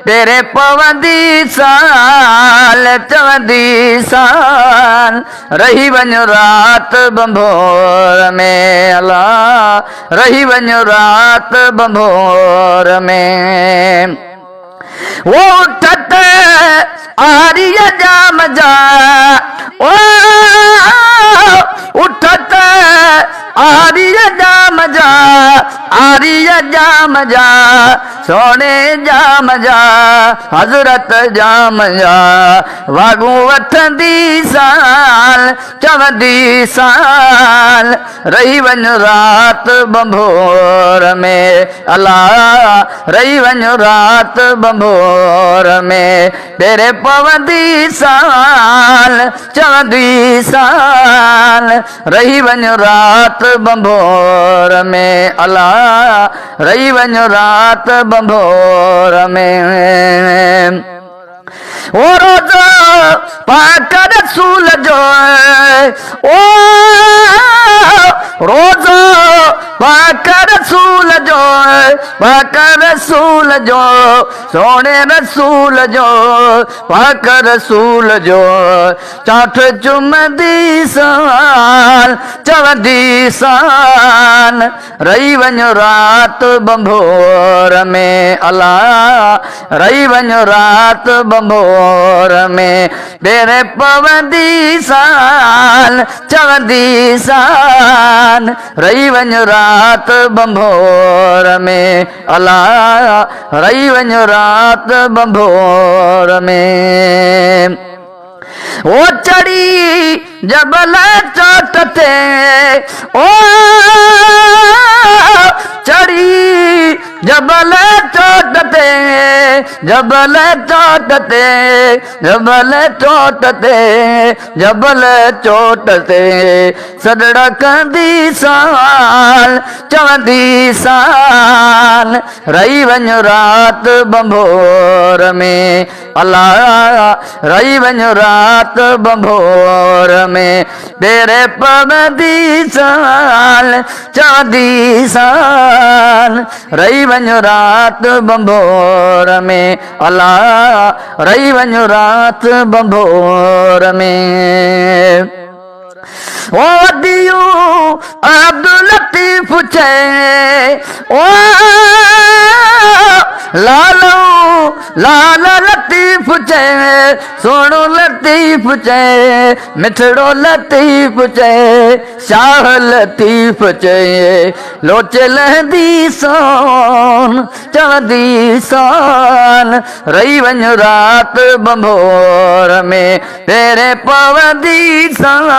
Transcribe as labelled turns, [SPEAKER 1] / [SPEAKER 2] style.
[SPEAKER 1] तेरे पवंदी साल चवंदी साल रही वञो रात बंभोर में अल्लाह रही वञो रात बंभोर में वो उठत आरिय जाम जा ओ उठत आरिय जाम जा आरिय जाम जा सोने जाम जा हज़रत जाम जा वागू वठंदी साल चवंदी साल रही वञो रात बंभोर में अल्लाह रही वञो रात बंभोर में तेरे पवंदी साल चवंदी साल रही वञो रात बंभोर में अल्लाह रही वञो रात बंभोर में ओ रोज़ पाक रसूल जो ओ रोज़ पाक रसूल जो पाक रसूल जो सोने रसूल जो पाक रसूल जो चाठ चुमंदी साल चवंदी साल रही वञो रात बंभोर में अल्लाह रही वञो रात बंभोर में तेरे पवंदी साल चवंदी साल रही वञो रात बंभोर में अल्लाह रही वञो रात बंभोर में ओ चढ़ी जबल चोट ते ओ चढ़ी जबल चोट ते जबल चोट ते जबल चोट ते जबल चोट ते सदड़ा कंदी साल चवंदी साल रही वञो रात बंभोर में अल्लाह रही वञो रात बंभोर में तेरे पवंदी साल चवंदी साल रही वञो रात बंभोर में अल्लाह रही वञो रात बंभोर में ओ दियो अब्दुल लतीफ छे ओ लालो लाल लतीफ छे सोनो लतीफ छे मिठड़ो लतीफ छे शाह लतीफ छे लोचे लहंदी सोन चवंदी सोन रही वञो रात बंभोर में तेरे पवंदी साल